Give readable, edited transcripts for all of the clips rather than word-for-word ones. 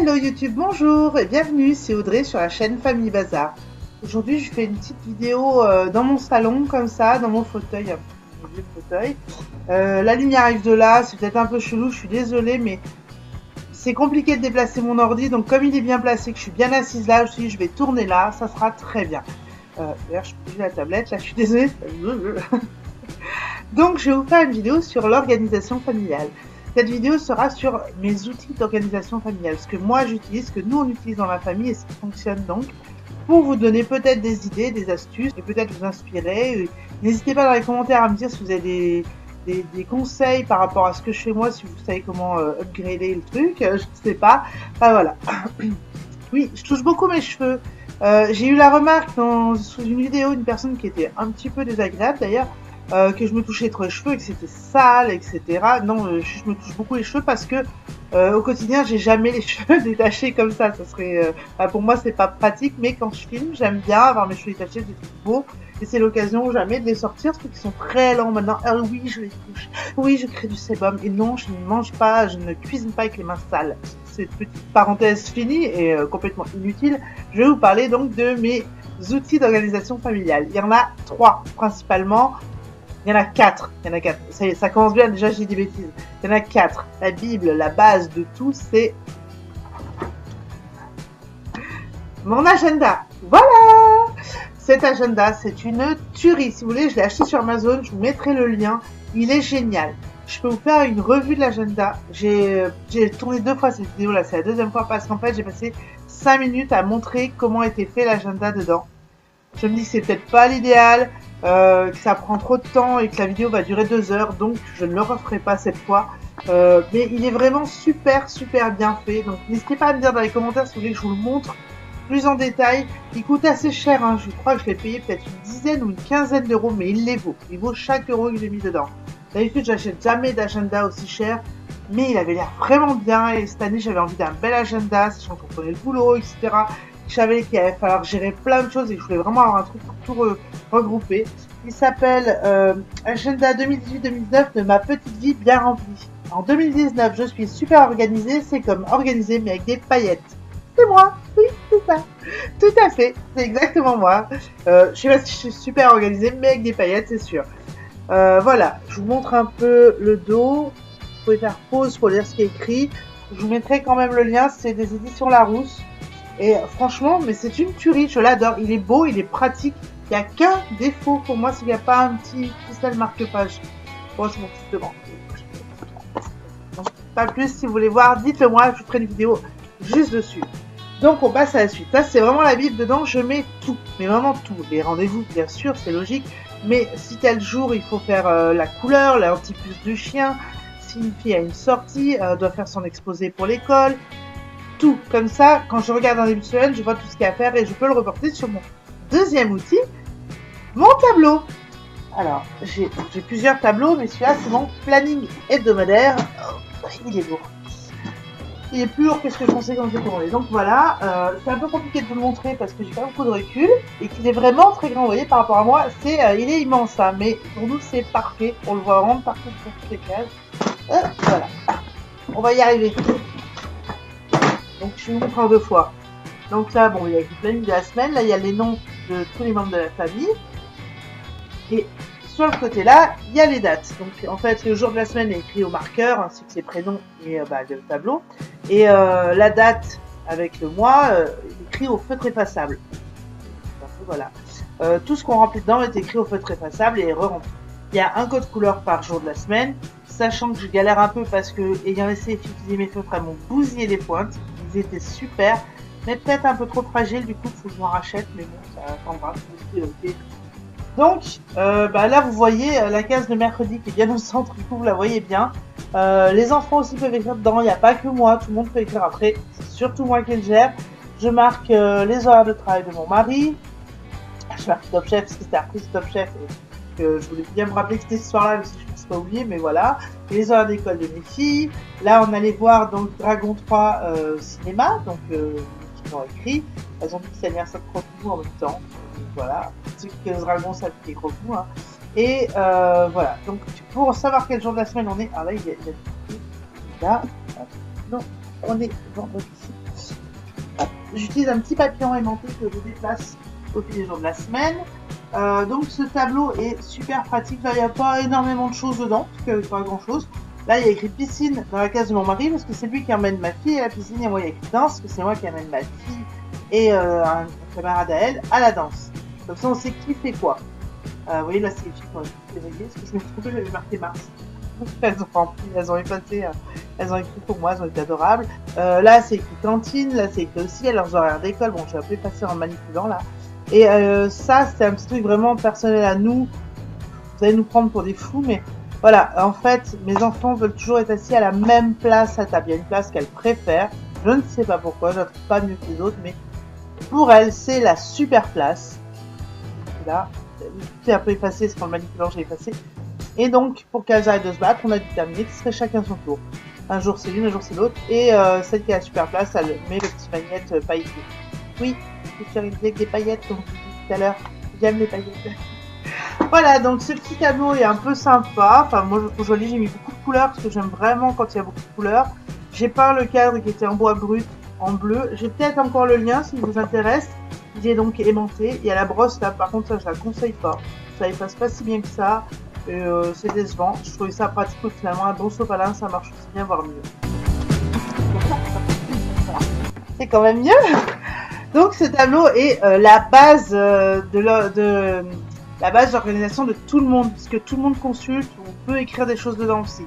Hello YouTube, bonjour et bienvenue, c'est Audrey sur la chaîne Famille Bazar. Aujourd'hui je fais une petite vidéo dans mon salon comme ça, dans mon fauteuil, un peu vieux fauteuil. La lumière arrive de là, c'est peut-être un peu chelou, je suis désolée mais c'est compliqué de déplacer mon ordi, donc comme il est bien placé, que je suis bien assise là, je vais tourner là, ça sera très bien. D'ailleurs je peux bouger la tablette, là je suis désolée. Donc je vais vous faire une vidéo sur l'organisation familiale. Cette vidéo sera sur mes outils d'organisation familiale, ce que moi j'utilise, ce que nous on utilise dans la famille et ce qui fonctionne donc, pour vous donner peut-être des idées, des astuces et peut-être vous inspirer. N'hésitez pas dans les commentaires à me dire si vous avez des conseils par rapport à ce que je fais moi, si vous savez comment upgrader le truc, je ne sais pas. Enfin voilà. Oui, je touche beaucoup mes cheveux. J'ai eu la remarque sous une vidéo d'une personne qui était un petit peu désagréable d'ailleurs, que je me touchais trop les cheveux et que c'était sale, etc. Non, je me touche beaucoup les cheveux parce que au quotidien, j'ai jamais les cheveux détachés comme ça. Ça serait, pour moi, c'est pas pratique, mais quand je filme, j'aime bien avoir mes cheveux détachés, des trucs beaux. Et c'est l'occasion jamais de les sortir, parce qu'ils sont très lents maintenant. Ah oui, je les touche. Oui, je crée du sébum. Et non, je ne mange pas, je ne cuisine pas avec les mains sales. Cette petite parenthèse finie et complètement inutile. Je vais vous parler donc de mes outils d'organisation familiale. Il y en a 3 principalement. Il y en a 4. Ça y est, ça commence bien, déjà j'ai des bêtises. Il y en a 4. La Bible, la base de tout, c'est mon agenda. Voilà. Cet agenda, c'est une tuerie. Si vous voulez, je l'ai acheté sur Amazon, je vous mettrai le lien. Il est génial. Je peux vous faire une revue de l'agenda. J'ai tourné 2 fois cette vidéo là, c'est la 2e fois parce qu'en fait, j'ai passé 5 minutes à montrer comment était fait l'agenda dedans. Je me dis que c'est peut-être pas l'idéal, que ça prend trop de temps et que la vidéo va durer 2 heures, donc je ne le referai pas cette fois. Mais il est vraiment super bien fait, donc n'hésitez pas à me dire dans les commentaires si vous voulez que je vous le montre plus en détail. Il coûte assez cher, hein. Je crois que je l'ai payé peut-être une dizaine ou une quinzaine d'euros, mais il les vaut. Il vaut chaque euro que j'ai mis dedans. D'habitude, j'achète jamais d'agenda aussi cher, mais il avait l'air vraiment bien et cette année, j'avais envie d'un bel agenda, sachant qu'on prenait le boulot, etc. Je savais qu'il allait falloir gérer plein de choses et que je voulais vraiment avoir un truc pour tout regrouper. Il s'appelle Agenda 2018-2019 de ma petite vie bien remplie. En 2019, je suis super organisée, c'est comme organisée mais avec des paillettes. C'est moi, oui, c'est ça. Tout à fait, c'est exactement moi. Je sais pas si je suis super organisée, mais avec des paillettes, c'est sûr. Voilà, je vous montre un peu le dos. Vous pouvez faire pause pour lire ce qui est écrit. Je vous mettrai quand même le lien, c'est des éditions Larousse. Et franchement, mais c'est une tuerie, je l'adore. Il est beau, il est pratique. Il n'y a qu'un défaut pour moi, s'il n'y a pas un petit cristal marque-page. Bon, c'est mon petit demande. Donc, pas plus, si vous voulez voir, dites-le moi, je vous ferai une vidéo juste dessus. Donc, on passe à la suite. Là, c'est vraiment la Bible. Dedans, je mets tout. Mais vraiment tout. Les rendez-vous, bien sûr, c'est logique. Mais si tel jour, il faut faire la couleur, l'antipuce du chien. Si une fille a une sortie, doit faire son exposé pour l'école. Tout comme ça, quand je regarde un début de semaine, je vois tout ce qu'il y a à faire et je peux le reporter sur mon deuxième outil, mon tableau. Alors, j'ai plusieurs tableaux, mais celui-là, c'est mon planning hebdomadaire. Oh, il est lourd. Il est plus lourd que ce que je pensais quand j'ai commandé. Donc voilà, c'est un peu compliqué de vous le montrer parce que j'ai pas beaucoup de recul et qu'il est vraiment très grand. Vous voyez, par rapport à moi, il est immense, hein, mais pour nous, c'est parfait. On le voit vraiment partout sur toutes les cases. Voilà. On va y arriver. Donc je vous montre en 2 fois. Donc là, bon, il y a le planning de la semaine. Là, il y a les noms de tous les membres de la famille. Et sur le côté là, il y a les dates. Donc en fait, le jour de la semaine est écrit au marqueur, ainsi que ses prénoms et le tableau. Et la date avec le mois est écrit au feutre effaçable. Voilà. Tout ce qu'on remplit dedans est écrit au feutre effaçable et est re-rempli. Il y a un code couleur par jour de la semaine, sachant que je galère un peu parce que, ayant essayé d'utiliser mes feutres, elles m'ont bousillé les pointes. Ils étaient super, mais peut-être un peu trop fragiles, du coup, il faut que je m'en rachète, mais bon, ça attendra. Donc, là, vous voyez la case de mercredi qui est bien au centre, du coup, vous la voyez bien. Les enfants aussi peuvent écrire dedans, il n'y a pas que moi, tout le monde peut écrire après, c'est surtout moi qui le gère. Je marque les horaires de travail de mon mari. Je marque Top Chef parce que c'était appris Top Chef et que je voulais bien me rappeler que c'était ce soir-là, même si je ne pense pas oublier, mais voilà. Et les horaires d'école de mes filles. Là, on allait voir donc Dragon 3 cinéma, donc qui m'ont écrit. Elles ont dit que c'est l'anniversaire de Croque-Mou en même temps. Donc, voilà. Ceux qui connaissent Dragon, ça fait des Croque-Mou. Hein. Et voilà. Donc, pour savoir quel jour de la semaine on est. Ah là, il y a là. Non, on est vendredi. j'utilise un petit papillon aimanté que je déplace au fil des jours de la semaine. Donc ce tableau est super pratique. Là, il n'y a pas énormément de choses dedans, parce qu'il n'y a pas grand chose. Là, il y a écrit piscine dans la case de mon mari, parce que c'est lui qui emmène ma fille à la piscine, et moi, il y a écrit danse, parce que c'est moi qui emmène ma fille et un camarade à elle à la danse. Comme ça, on sait qui fait quoi. Vous voyez, là, c'est les filles qui ont écrit février, parce que je me trompais, j'avais marqué mars. Elles ont rempli, elles ont effacé, elles ont écrit pour moi, elles ont été adorables. Là, c'est écrit cantine, là, c'est écrit aussi leurs horaires d'école. Bon, j'ai un peu effacé en manipulant, là. Et ça, c'était un petit truc vraiment personnel à nous. Vous allez nous prendre pour des fous, mais voilà. En fait, mes enfants veulent toujours être assis à la même place à table. Il y a une place qu'elles préfèrent. Je ne sais pas pourquoi, je la trouve pas mieux que les autres, mais pour elles, c'est la super place. Là, c'est un peu effacé, c'est pour le manipulant, j'ai effacé. Et donc, pour qu'elles arrêtent de se battre, on a déterminé que ce serait chacun son tour. Un jour c'est l'une, un jour c'est l'autre. Et celle qui a la super place, elle met le petit paillette pailleté. Oui, je suis arrivée avec des paillettes, comme je vous disais tout à l'heure. J'aime les paillettes. Voilà, donc ce petit tableau est un peu sympa. Enfin, moi je le trouve joli, j'ai mis beaucoup de couleurs parce que j'aime vraiment quand il y a beaucoup de couleurs. J'ai peint le cadre qui était en bois brut, en bleu. J'ai peut-être encore le lien si vous intéresse. Il est donc aimanté. Il y a la brosse là, par contre ça je la conseille pas. Ça efface pas si bien que ça. C'est décevant. Je trouvais ça pratique finalement. Un bon sopalin, ça marche aussi bien, voire mieux. C'est quand même mieux. Donc ce tableau est la base la base d'organisation de tout le monde, puisque tout le monde consulte, on peut écrire des choses dedans aussi.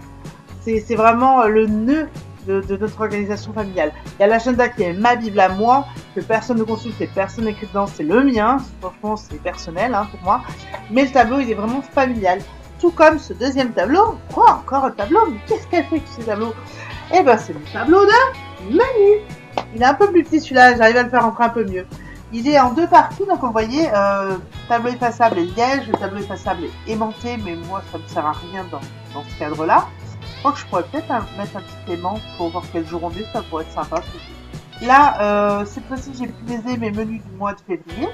C'est vraiment le nœud de notre organisation familiale. Il y a l'agenda qui est ma Bible à moi, que personne ne consulte et personne n'écrit dedans, c'est le mien. Franchement, c'est personnel pour moi. Mais le tableau, il est vraiment familial. Tout comme ce deuxième tableau. Quoi, encore un tableau? Mais qu'est-ce qu'elle fait avec ces tableaux? Eh ben, c'est le tableau de Manu. Il est un peu plus petit celui-là, j'arrive à le faire rentrer un peu mieux. Il est en deux parties, donc vous voyez, tableau effaçable et liège, le tableau effaçable est aimanté, mais moi ça ne me sert à rien dans ce cadre-là. Je crois que je pourrais peut-être mettre un petit aimant pour voir quel jour on est, ça pourrait être sympa. Là, cette fois-ci, j'ai utilisé mes menus du mois de février,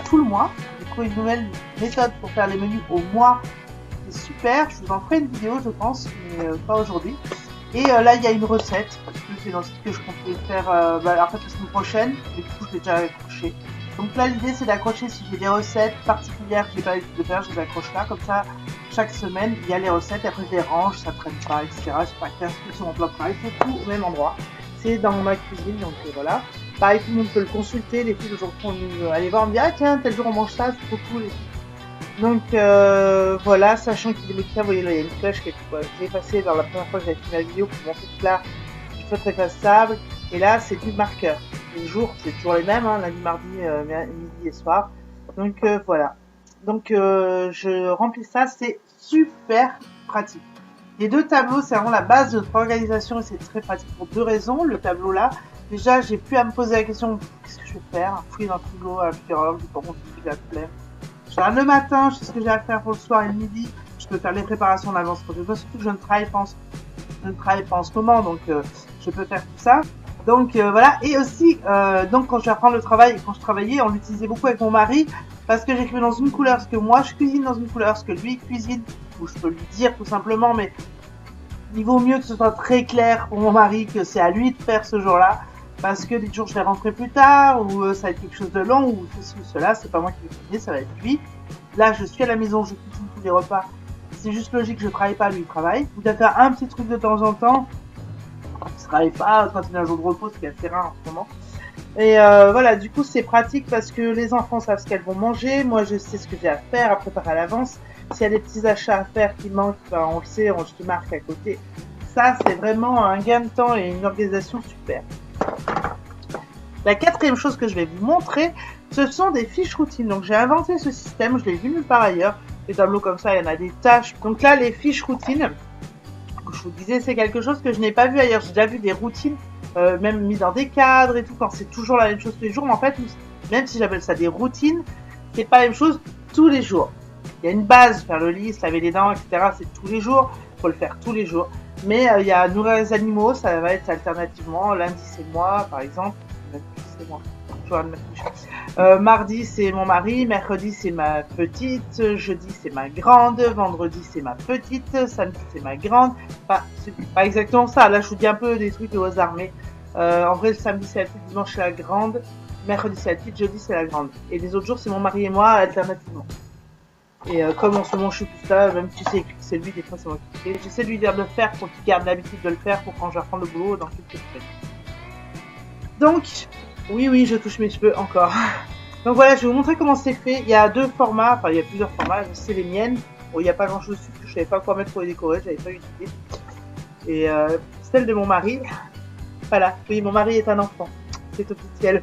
tout le mois. J'ai trouvé une nouvelle méthode pour faire les menus au mois, c'est super. Je vous en ferai une vidéo, je pense, mais pas aujourd'hui. Et là, il y a une recette, parce que c'est dans ce que je comptais faire en fait la semaine prochaine, mais du coup, je l'ai déjà accroché. Donc là, l'idée, c'est d'accrocher si j'ai des recettes particulières que j'ai pas l'habitude de faire, je les accroche là, comme ça, chaque semaine, il y a les recettes, et après, je les range, ça traîne pas, etc. J'ai pas 15 trucs sur mon plat de travail, c'est tout au même endroit. C'est dans ma cuisine, donc voilà. Pareil, tout le monde peut le consulter, les filles aujourd'hui vont nous aller voir, on me dit, ah tiens, tel jour on mange ça, c'est trop cool. Donc voilà, sachant qu'il est métier, vous voyez là, il y a une flèche que j'ai effacée dans la première fois que j'avais fait ma vidéo pour montrer que là, il faut être effaçable. Et là, c'est du marqueur. Les jours, c'est toujours les mêmes, lundi, mardi, midi et soir. Donc voilà. Donc je remplis ça, c'est super pratique. Les deux tableaux, c'est vraiment la base de notre organisation et c'est très pratique pour deux raisons. Le tableau là, déjà, j'ai plus à me poser la question, qu'est-ce que je vais faire? Fouiller dans le frigo, à l'heure, je par contre, il va plaire. Je regarde le matin, je sais ce que j'ai à faire pour le soir et le midi. Je peux faire les préparations en avance pour demain. Surtout que je ne travaille pas en ce moment, donc je peux faire tout ça. Donc voilà. Et aussi, donc quand je vais reprendre le travail, quand je travaillais, on l'utilisait beaucoup avec mon mari parce que j'écrivais dans une couleur ce que moi je cuisine dans une couleur, ce que lui cuisine, ou je peux lui dire tout simplement, mais il vaut mieux que ce soit très clair pour mon mari que c'est à lui de faire ce jour-là. Parce que des jours je vais rentrer plus tard, ou ça va être quelque chose de long, ou ceci ou cela, c'est pas moi qui vais cuisiner, ça va être lui. Là, je suis à la maison, je cuisine tous les repas. C'est juste logique, je travaille pas, lui il travaille. Vous devez faire un petit truc de temps en temps. Je travaille pas quand il y a un jour de repos, ce qui est assez rare en ce moment. Et voilà, du coup c'est pratique parce que les enfants savent ce qu'elles vont manger. Moi je sais ce que j'ai à faire, à préparer à l'avance. S'il y a des petits achats à faire qui manquent, ben, on le sait, je te marque à côté. Ça, c'est vraiment un gain de temps et une organisation super. La quatrième chose que je vais vous montrer, ce sont des fiches routines. Donc j'ai inventé ce système, je l'ai vu nulle part ailleurs. Les tableaux comme ça, il y en a des tâches. Donc là, les fiches routines, que je vous disais, c'est quelque chose que je n'ai pas vu ailleurs. J'ai déjà vu des routines, même mis dans des cadres et tout, quand c'est toujours la même chose tous les jours. Mais en fait, même si j'appelle ça des routines, c'est pas la même chose tous les jours. Il y a une base, faire le lit, se laver les dents, etc. C'est tous les jours, il faut le faire tous les jours. Mais il y a nourrir les animaux, ça va être alternativement. Lundi, c'est moi, par exemple. C'est moi. Mardi, c'est mon mari. Mercredi, c'est ma petite. Jeudi, c'est ma grande. Vendredi, c'est ma petite. Samedi, c'est ma grande. Enfin, c'est pas exactement ça. Là, je vous dis un peu des trucs de hasard. Mais En vrai, le samedi c'est la petite, dimanche c'est la grande, mercredi c'est la petite, jeudi c'est la grande. Et les autres jours c'est mon mari et moi alternativement. Et comme en ce moment je suis plus là, même si c'est lui, des fois c'est moi qui fais. J'essaie de lui dire de le faire pour qu'il garde l'habitude de le faire pour quand je vais reprendre le boulot dans quelques semaines. Donc, oui, je touche mes cheveux encore. Donc voilà, je vais vous montrer comment c'est fait. Il y a deux formats, enfin il y a plusieurs formats, c'est les miennes. Bon, il n'y a pas grand chose dessus, parce que je savais pas quoi mettre pour les décorer, j'avais pas eu d'idée. Et celle de mon mari, voilà, oui, mon mari est un enfant, c'est officiel.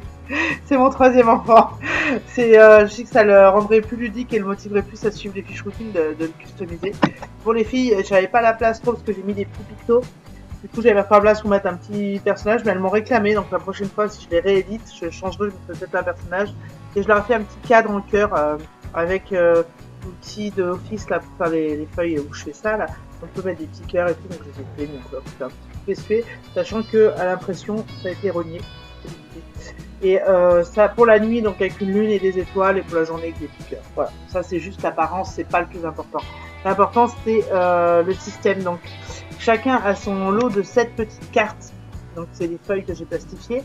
C'est mon troisième enfant. Je sais que ça le rendrait plus ludique et le motiverait plus à suivre les fiches routines de le customiser. Pour les filles, j'avais pas la place trop parce que j'ai mis des petits pictos. Du coup, j'avais pas la place pour mettre un petit personnage, mais elles m'ont réclamé. Donc la prochaine fois, si je les réédite, je changerai, je mettrai peut-être un personnage. Et je leur ai fait un petit cadre en cœur avec l'outil de Office là pour faire les feuilles où je fais ça là. On peut mettre des petits cœurs et tout, donc je les ai fait. Donc c'est un petit PSP, sachant que à l'impression, ça a été rogné. Et ça pour la nuit, donc avec une lune et des étoiles, et pour la journée avec des petits cœurs. Voilà, ça c'est juste l'apparence, c'est pas le plus important. L'important c'est le système. Donc chacun a son lot de 7 petites cartes. Donc c'est les feuilles que j'ai plastifiées.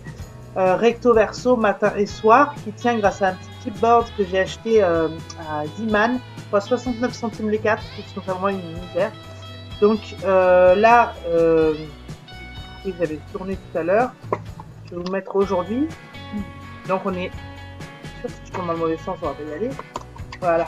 Recto verso, matin et soir, qui tient grâce à un petit clipboard que j'ai acheté à Ziman pour 69 centimes les cartes, qui sont vraiment une misère. Donc là, j'avais tourné tout à l'heure. Je vais vous mettre aujourd'hui. Donc on est sûr que si je tourne dans le mauvais sens, on va pas y aller. Voilà.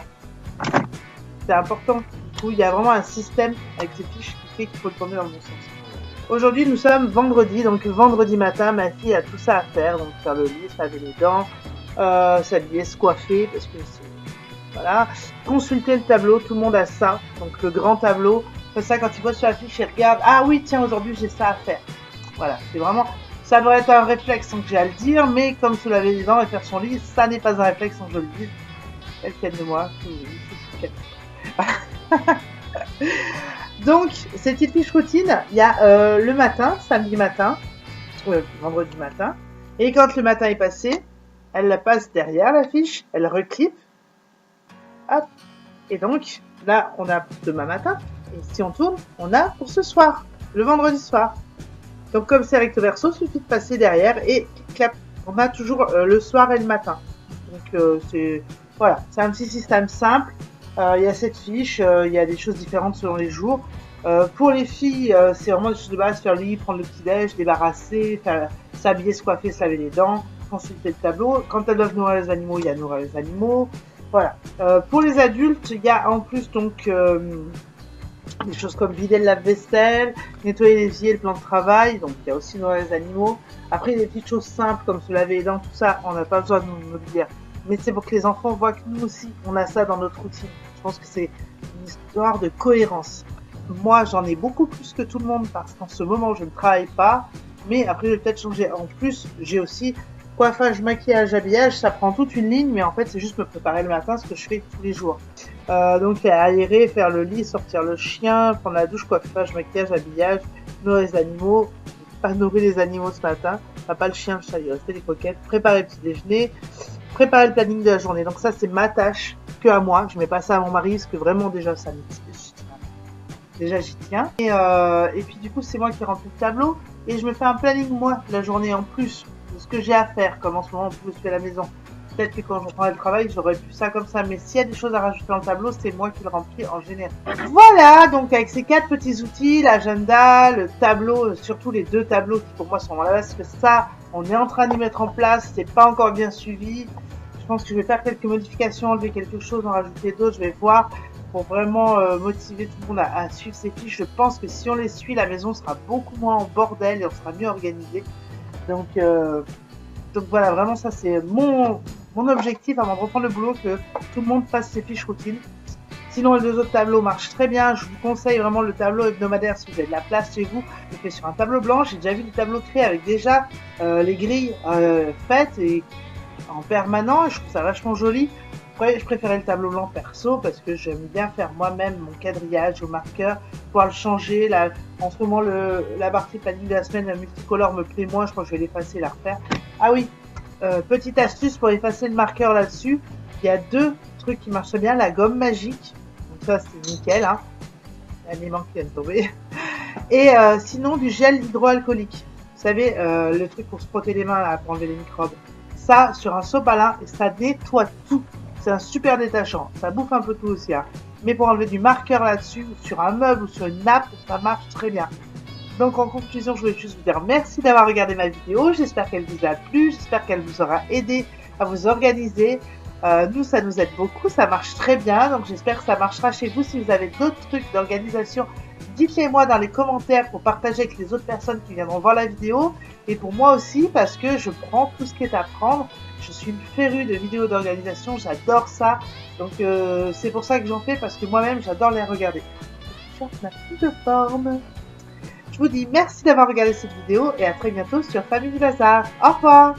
C'est important. Du coup, il y a vraiment un système avec ces fiches qui fait qu'il faut le tourner dans le bon sens. Aujourd'hui, nous sommes vendredi, donc vendredi matin, ma fille a tout ça à faire, donc faire le lit, se laver les dents, s'habiller, se coiffer, parce que c'est... Voilà. Consulter le tableau, tout le monde a ça, donc le grand tableau. Comme ça, quand il voit sur la fiche, il regarde, ah oui, tiens, aujourd'hui, j'ai ça à faire. Voilà, c'est vraiment... Ça devrait être un réflexe sans que j'ai à le dire, mais comme se laver les dents et faire son lit, ça n'est pas un réflexe sans que je le dise. Elle tienne de moi, Donc, ces petites fiches routines, il y a le matin, samedi matin, vendredi matin, et quand le matin est passé, elle la passe derrière la fiche, elle reclipe, hop, et donc, là, on a pour demain matin, et si on tourne, on a pour ce soir, le vendredi soir. Donc, comme c'est recto verso, il suffit de passer derrière et clap, on a toujours le soir et le matin. Donc, c'est voilà, c'est un petit système simple. Il y a cette fiche, il y a des choses différentes selon les jours. Pour les filles, c'est vraiment des choses de base, faire le lit, prendre le petit-déj, débarrasser, s'habiller, se coiffer, se laver les dents, consulter le tableau. Quand elles doivent nourrir les animaux, il y a nourrir les animaux. Voilà. Pour les adultes, il y a en plus donc des choses comme vider le lave-vaisselle, nettoyer l'évier, le plan de travail, donc il y a aussi nourrir les animaux. Après, il y a des petites choses simples comme se laver les dents, tout ça, on n'a pas besoin de nous le dire. Mais c'est pour que les enfants voient que nous aussi, on a ça dans notre routine. Je pense que c'est une histoire de cohérence. Moi, j'en ai beaucoup plus que tout le monde parce qu'en ce moment, je ne travaille pas. Mais après, je vais peut-être changer. En plus, j'ai aussi coiffage, maquillage, habillage. Ça prend toute une ligne, mais en fait, c'est juste me préparer le matin, ce que je fais tous les jours. Donc, aérer, faire le lit, sortir le chien, prendre la douche, coiffage, maquillage, habillage, nourrir les animaux. Pas nourrir les animaux ce matin. Pas le chien, le chat, il restait des croquettes. Préparer le petit déjeuner. Préparer le planning de la journée. Donc ça, c'est ma tâche que à moi. Je mets pas ça à mon mari parce que vraiment déjà ça déjà j'y tiens. Et puis du coup, c'est moi qui remplis le tableau et je me fais un planning moi la journée en plus de ce que j'ai à faire. Comme en ce moment, je suis à la maison. Peut-être que quand je reprendrai le travail, j'aurais pu ça comme ça. Mais s'il y a des choses à rajouter dans le tableau, c'est moi qui le remplis en général. Voilà, donc avec ces 4 petits outils, l'agenda, le tableau, surtout les 2 tableaux qui pour moi sont là parce que ça, on est en train d'y mettre en place, c'est pas encore bien suivi. Je pense que je vais faire quelques modifications, enlever quelque chose, en rajouter d'autres, je vais voir pour vraiment motiver tout le monde à suivre ces fiches. Je pense que si on les suit, la maison sera beaucoup moins en bordel et on sera mieux organisé. Donc voilà, vraiment ça c'est mon objectif avant de reprendre le boulot, que tout le monde fasse ses fiches routines. Sinon, les 2 autres tableaux marchent très bien. Je vous conseille vraiment le tableau hebdomadaire si vous avez de la place chez vous. Je le fais sur un tableau blanc. J'ai déjà vu des tableaux créés avec déjà les grilles faites et en permanent. Et je trouve ça vachement joli. Après, je préférais le tableau blanc perso parce que j'aime bien faire moi-même mon quadrillage au marqueur, pouvoir le changer. Là, en ce moment, la partie planning de la semaine, la multicolore me plaît moins. Je crois que je vais l'effacer et la refaire. Ah oui, petite astuce pour effacer le marqueur là-dessus. Il y a 2 trucs qui marchent bien. La gomme magique. Donc ça, c'est nickel. Hein. Il y a un aimant qui vient de tomber. Et sinon, du gel hydroalcoolique. savez, le truc pour se frotter les mains là, pour enlever les microbes. Ça, sur un sopalin, et ça nettoie tout. C'est un super détachant. Ça bouffe un peu tout aussi. Hein. Mais pour enlever du marqueur là-dessus, ou sur un meuble ou sur une nappe, ça marche très bien. Donc en conclusion, je voulais juste vous dire merci d'avoir regardé ma vidéo. J'espère qu'elle vous a plu. J'espère qu'elle vous aura aidé à vous organiser. Nous, ça nous aide beaucoup. Ça marche très bien. Donc j'espère que ça marchera chez vous. Si vous avez d'autres trucs d'organisation, dites-les moi dans les commentaires pour partager avec les autres personnes qui viendront voir la vidéo. Et pour moi aussi, parce que je prends tout ce qui est à prendre. Je suis une férue de vidéos d'organisation. J'adore ça. Donc c'est pour ça que j'en fais, parce que moi-même, j'adore les regarder. Je cherche ma fille de forme. Je vous dis merci d'avoir regardé cette vidéo et à très bientôt sur Famille du Bazar. Au revoir!